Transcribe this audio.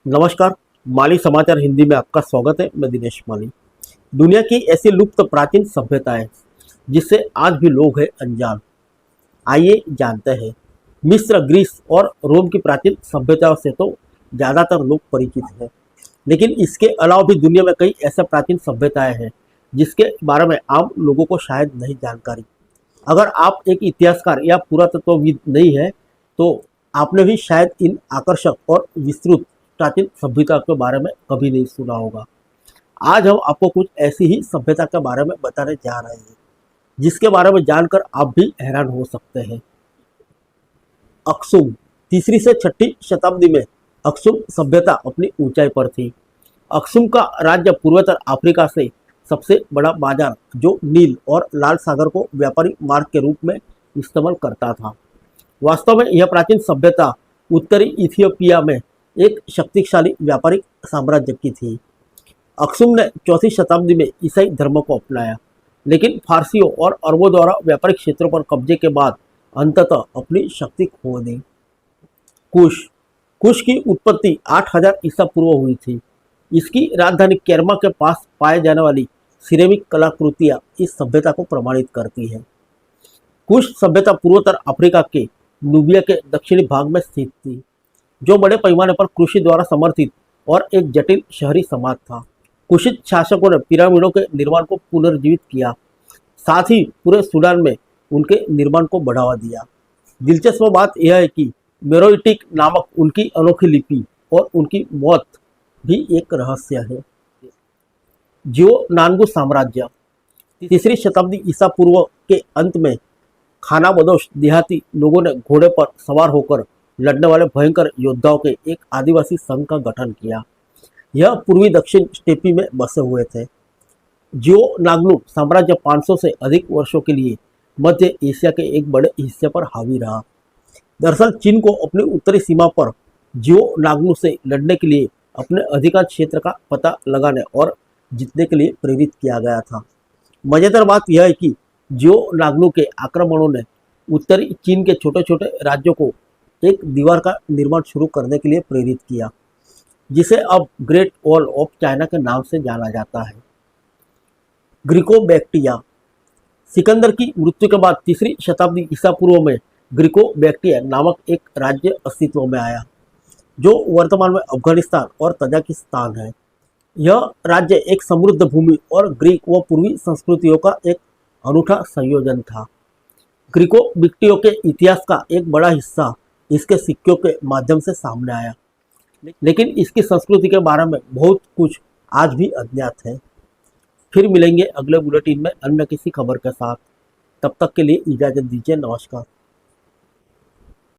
नमस्कार। माली समाचार हिंदी में आपका स्वागत है। मैं दिनेश माली। दुनिया की ऐसी लुप्त प्राचीन सभ्यताएं जिससे आज भी लोग हैं अनजान। आइए जानते हैं। मिस्र, ग्रीस और रोम की प्राचीन सभ्यताओं से तो ज़्यादातर लोग परिचित हैं, लेकिन इसके अलावा भी दुनिया में कई ऐसे प्राचीन सभ्यताएं हैं जिसके बारे में आम लोगों को शायद नहीं जानकारी। अगर आप एक इतिहासकार या पुरातत्वविद नहीं है तो आपने भी शायद इन आकर्षक और विस्तृत प्राचीन सभ्यता के बारे में कभी नहीं सुना होगा। आज हम आपको कुछ ऐसी ही सभ्यता के बारे में बताने जा रहे हैं जिसके बारे में जानकर आप भी हैरान हो सकते हैं। अक्सुम। तीसरी से छठी शताब्दी में अक्सुम सभ्यता अपनी ऊंचाई पर थी। अक्सुम का राज्य पूर्वोत्तर अफ्रीका से सबसे बड़ा बाजार जो नील और लाल सागर को व्यापारी मार्ग के रूप में इस्तेमाल करता था। वास्तव में यह प्राचीन सभ्यता उत्तरी इथियोपिया में एक शक्तिशाली व्यापारिक साम्राज्य की थी। अक्सुम ने चौथी शताब्दी में ईसाई धर्म को अपनाया, लेकिन फारसियों और अरबों द्वारा व्यापारिक क्षेत्रों पर कब्जे के बाद अंततः अपनी शक्ति खो दी। कुश। कुश की उत्पत्ति 8000 ईसा पूर्व हुई थी। इसकी राजधानी केरमा के पास पाए जाने वाली सिरेमिक कलाकृतियां इस सभ्यता को प्रमाणित करती हैं। कुश सभ्यता पूर्वोत्तर अफ्रीका के नूबिया के दक्षिणी भाग में स्थित थी, जो बड़े पैमाने पर कृषि द्वारा समर्थित और एक जटिल शहरी समाज था। कुशित शासकों ने पिरामिडों के निर्माण को पुनर्जीवित किया, साथ ही पूरे सूडान में उनके निर्माण को बढ़ावा दिया। दिलचस्प बात यह है कि मेरोइटिक नामक उनकी अनोखी लिपि और उनकी मौत भी एक रहस्य है। जिओनांगू साम्राज्य। तीसरी शताब्दी ईसा पूर्व के अंत में खानाबदोश देहाती लोगों ने घोड़े पर सवार होकर लड़ने वाले भयंकर योद्धाओं के एक आदिवासी संघ का गठन किया। यह पूर्वी दक्षिण स्टेपी में बसे हुए थे। जिओनाग्लू साम्राज्य 500 से अधिक वर्षों के लिए मध्य एशिया के एक बड़े हिस्से पर हावी रहा। दरअसल चीन को अपनी उत्तरी सीमा पर जिओनाग्लू से लड़ने के लिए अपने अधिकार क्षेत्र का पता लगाने और जीतने के लिए प्रेरित किया गया था। मजेदार बात यह है कि जिओनाग्लू के आक्रमणों ने उत्तरी चीन के छोटे छोटे राज्यों को एक दीवार का निर्माण शुरू करने के लिए प्रेरित किया, जिसे अब ग्रेट वॉल ऑफ चाइना के नाम से जाना जाता है। Greco Bactria. सिकंदर की मृत्यु के बाद तीसरी शताब्दी ईसा पूर्व में ग्रीको बैक्ट्रिया नामक एक राज्य अस्तित्व में आया, जो वर्तमान में अफगानिस्तान और तजाकिस्तान है। यह राज्य एक समृद्ध भूमि और ग्रीक व पूर्वी संस्कृतियों का एक अनूठा संयोजन था। ग्रीको बैक्ट्रियों के इतिहास का एक बड़ा हिस्सा इसके सिक्कों के माध्यम से सामने आया, लेकिन इसकी संस्कृति के बारे में बहुत कुछ आज भी अज्ञात है। फिर मिलेंगे अगले बुलेटिन में अन्य किसी खबर के साथ। तब तक के लिए इजाज़त दीजिए। नमस्कार।